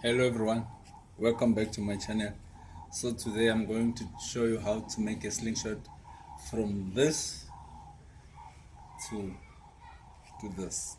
Hello everyone, welcome back to my channel. So today I'm going to show you how to make a slingshot from this to this.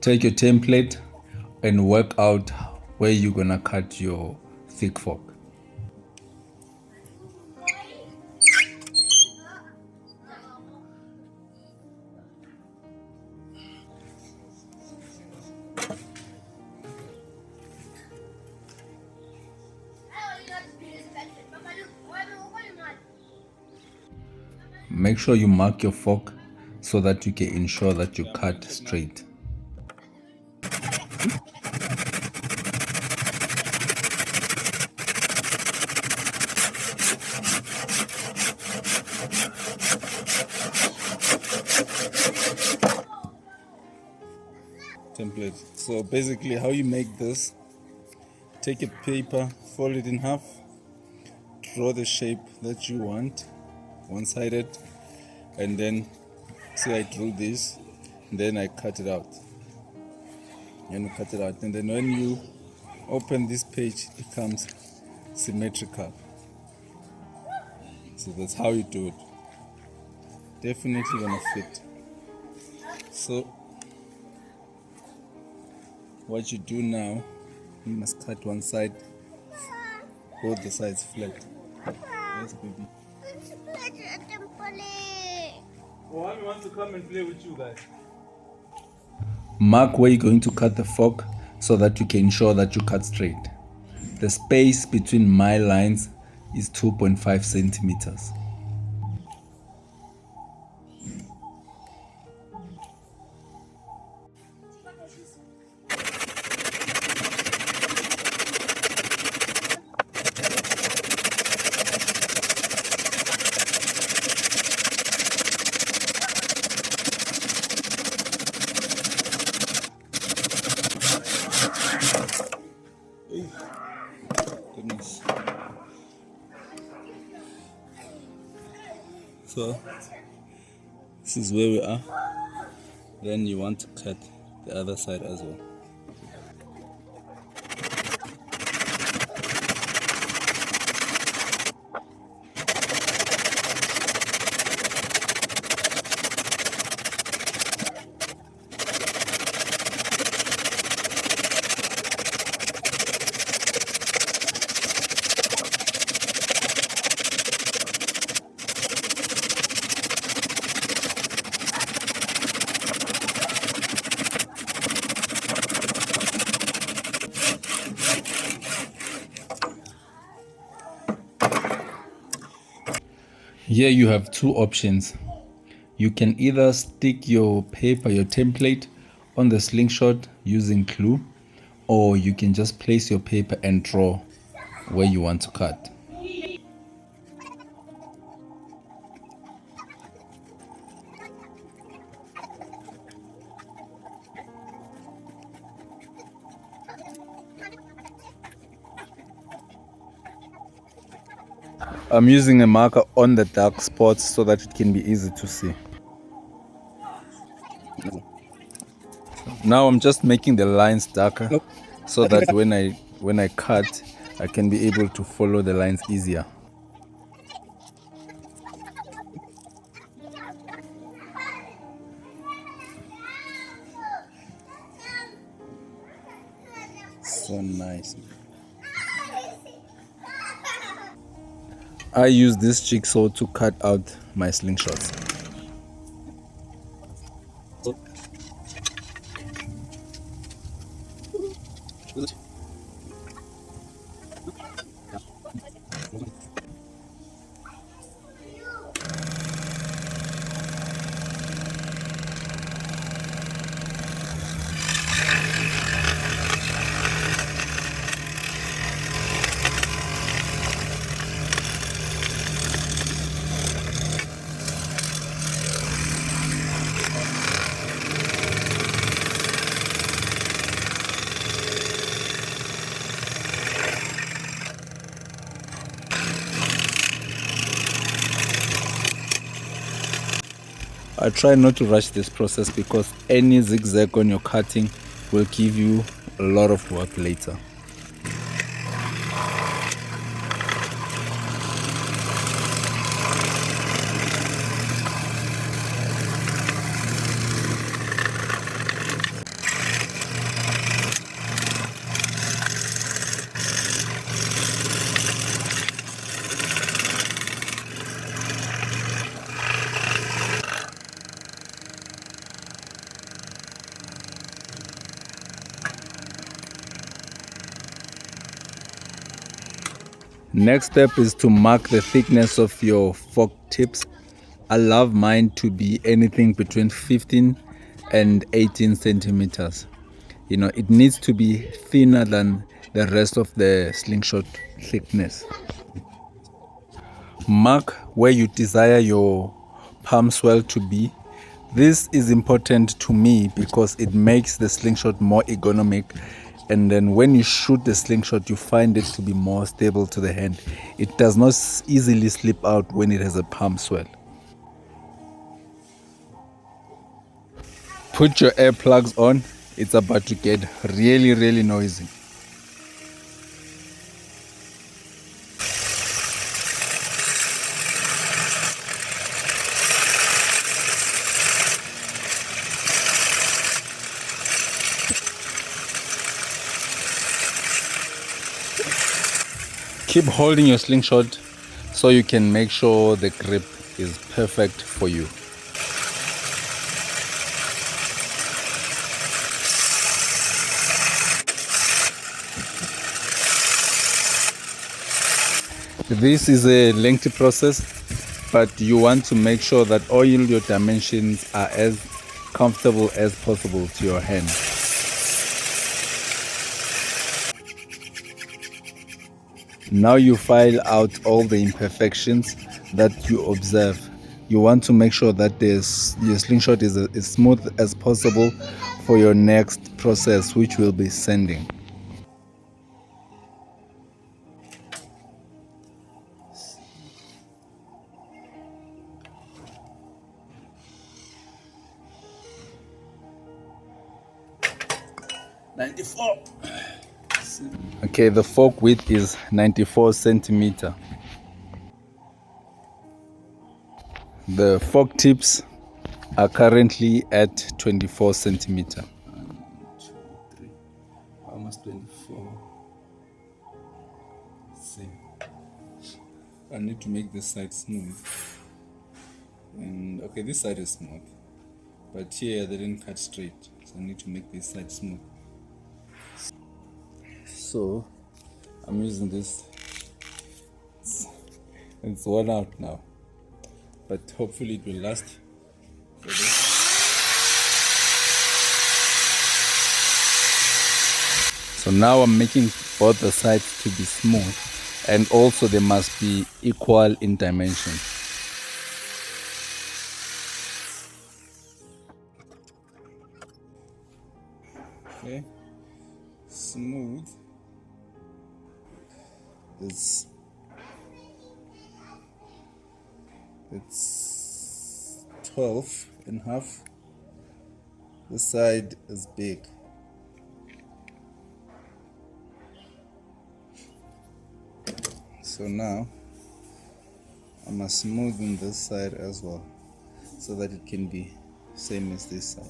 Take your template and work out where you're gonna cut your thick fork. Make sure you mark your fork so that you can ensure that you cut straight. Template. So basically how you make this, take a paper, fold it in half, draw the shape that you want, one-sided, and then see I drew this, and then I cut it out. And then when you open this page, it comes symmetrical. So that's how you do it. Definitely gonna fit. So what you do now, you must cut one side, both the sides flat. Yes, baby. Mommy wants to come and play with you guys. Mark where you're going to cut the fork so that you can ensure that you cut straight. The space between my lines is 2.5 centimeters. Goodness. So this is where we are. Then you want to cut the other side as well. Here you have two options. You can either stick your paper, your template, on the slingshot using glue, or you can just place your paper and draw where you want to cut. I'm using a marker on the dark spots so that it can be easy to see. Now I'm just making the lines darker so that when I cut, I can be able to follow the lines easier. So nice. I use this jigsaw to cut out my slingshots. I try not to rush this process because any zigzag on your cutting will give you a lot of work later. Next step is to mark the thickness of your fork tips. I love mine to be anything between 15 and 18 centimeters. You know, it needs to be thinner than the rest of the slingshot thickness. Mark where you desire your palm swell to be. This is important to me because it makes the slingshot more ergonomic, and then when you shoot the slingshot you find it to be more stable to the hand. It does not easily slip out when it has a palm swell. Put your earplugs on. It's about to get really noisy. Keep holding your slingshot so you can make sure the grip is perfect for you. This is a lengthy process, but you want to make sure that all your dimensions are as comfortable as possible to your hand. Now you file out all the imperfections that you observe. You want to make sure that your slingshot is as smooth as possible for your next process, which will be sanding. Okay, the fork width is 94 centimeter. The fork tips are currently at 24 centimeter. 1, 2, 3, almost 24. See, I need to make this side smooth. And okay, this side is smooth, but here they didn't cut straight, so I need to make this side smooth. So I'm using this. It's worn out now, but hopefully it will last for this. So now I'm making both the sides to be smooth, and also they must be equal in dimension. Okay, smooth is it's 12 and a half. This side is big. So now I must smoothen this side as well so that it can be same as this side.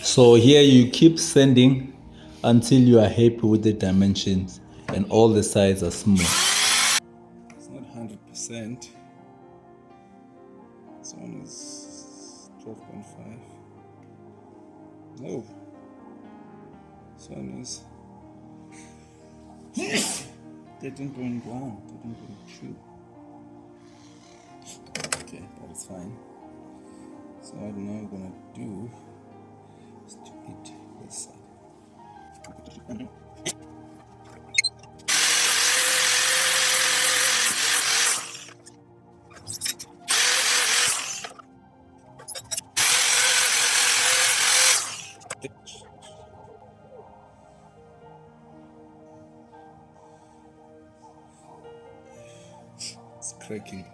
So here you keep sanding until you are happy with the dimensions and all the sides are smooth. It's not 100%. This one is 12.5. No. one is 13.1, 13.2. Okay, that is fine. So what now we're gonna do is to eat this side. It's cracking.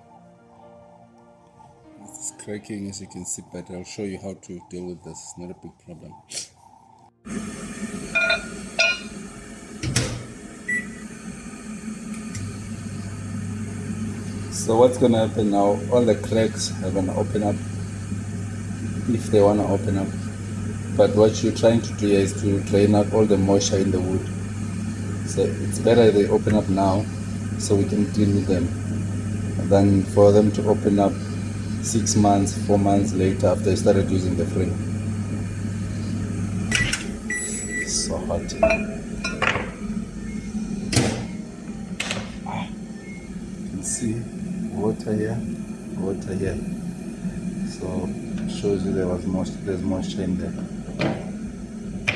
It's cracking, as you can see, but I'll show you how to deal with this. It's not a big problem. So what's gonna happen now, all the cracks are gonna open up if they wanna open up. But what you're trying to do is to drain out all the moisture in the wood. So it's better they open up now so we can deal with them than for them to open up 6 months, 4 months later after I started using the frame. So hot. You can see water here, water here. So it shows you there's moisture in there.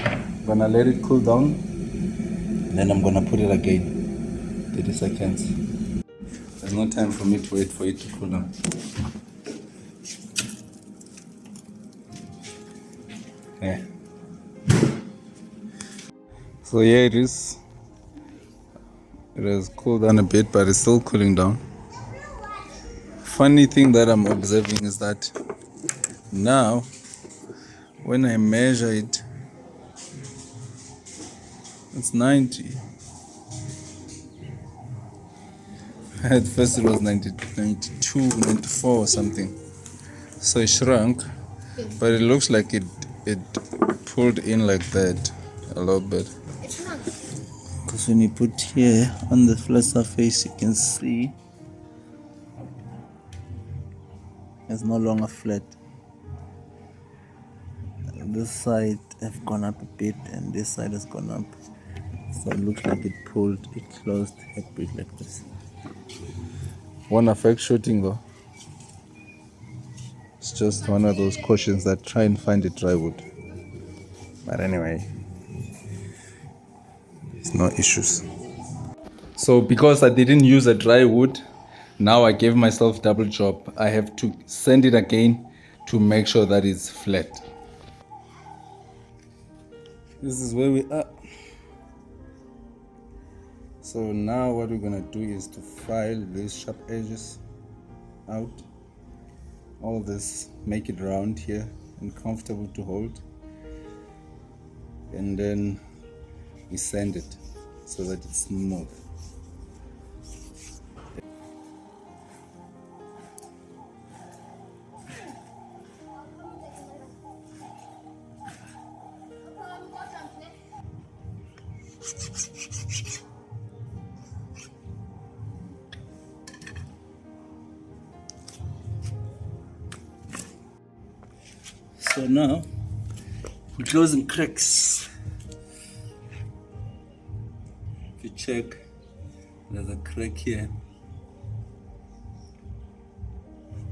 I'm gonna let it cool down, then I'm gonna put it again. 30 seconds. There's no time for me to wait for it to cool down. Yeah. So here it is. It has cooled down a bit, but it's still cooling down. Funny thing that I'm observing is that now when I measure it, it's 90. At first it was 90, 92, 94 or something. So it shrunk, but it looks like it pulled in like that a little bit. Because when you put here on the flat surface, you can see it's no longer flat. This side have gone up a bit and this side has gone up. So it looks like it closed a bit like this. Won't affect shooting though. It's just one of those cautions that try and find a dry wood. But anyway, it's no issues. So because I didn't use a dry wood, now I gave myself double job. I have to sand it again to make sure that it's flat. This is where we are. So now what we're gonna do is to file these sharp edges out. All this, make it round here and comfortable to hold. And then we sand it so that it's smooth. So now we're closing cracks. If you check, there's a crack here.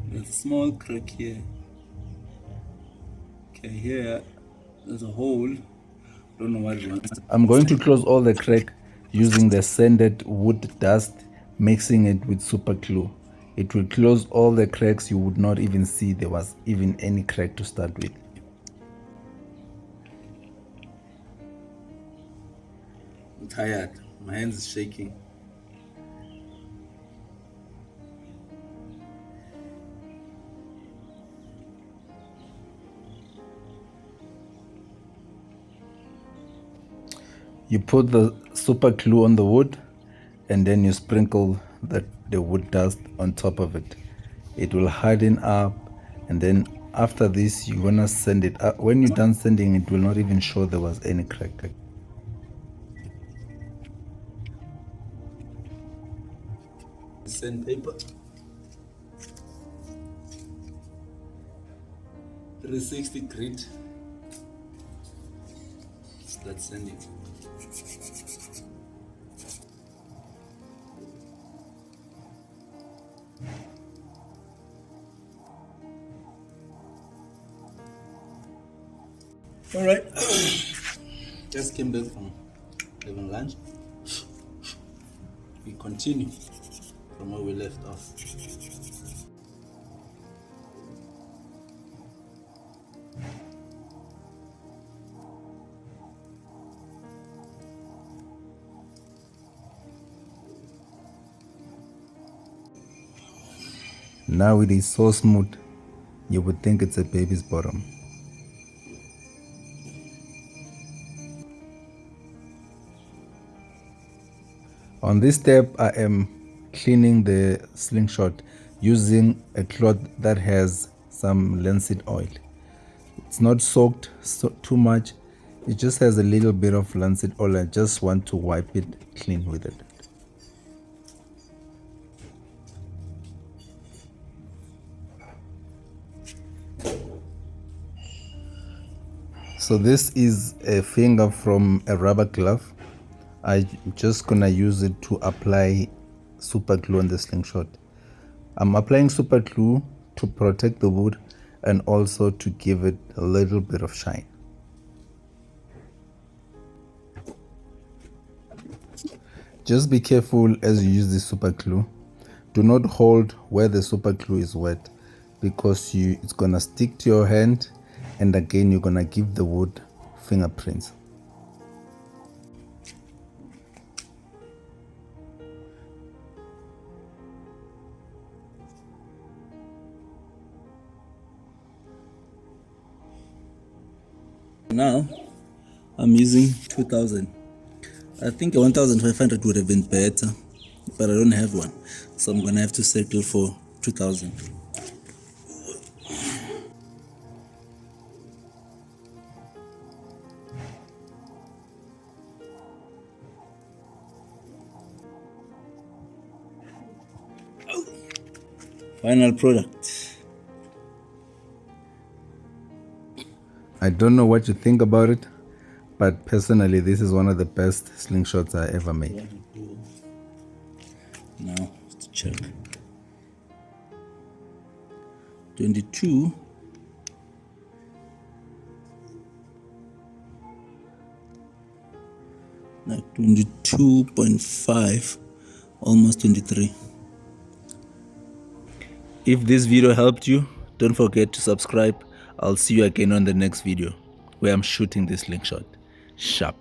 There's a small crack here. Okay, here there's a hole. Don't know what it was. I'm going to close all the crack using the sanded wood dust, mixing it with super glue. It will close all the cracks. You would not even see there was even any crack to start with. I'm tired. My hands are shaking. You put the super glue on the wood and then you sprinkle the wood dust on top of it. It will harden up, and then after this you're gonna sand it up. When you're done sanding, it will not even show there was any crack. Sandpaper, 360 grit. Let's send it. All right. Just came back from having lunch. We continue from where we left off. Now it is so smooth, you would think it's a baby's bottom. On this step, I am cleaning the slingshot using a cloth that has some linseed oil. It's not soaked too much, it just has a little bit of linseed oil. I just want to wipe it clean with it. So this is a finger from a rubber glove. I'm just gonna use it to apply super glue on the slingshot. I'm applying super glue to protect the wood and also to give it a little bit of shine. Just be careful as you use the super glue. Do not hold where the super glue is wet, because it's gonna stick to your hand, and again you're gonna give the wood fingerprints. Now I'm using 2000. I think a 1500 would have been better, but I don't have one, so I'm gonna have to settle for 2000. Final product. I don't know what you think about it, but personally this is one of the best slingshots I ever made. Now let's check. 22. Like 22.5, almost 23. If this video helped you, don't forget to subscribe. I'll see you again on the next video where I'm shooting this slingshot. Sharp.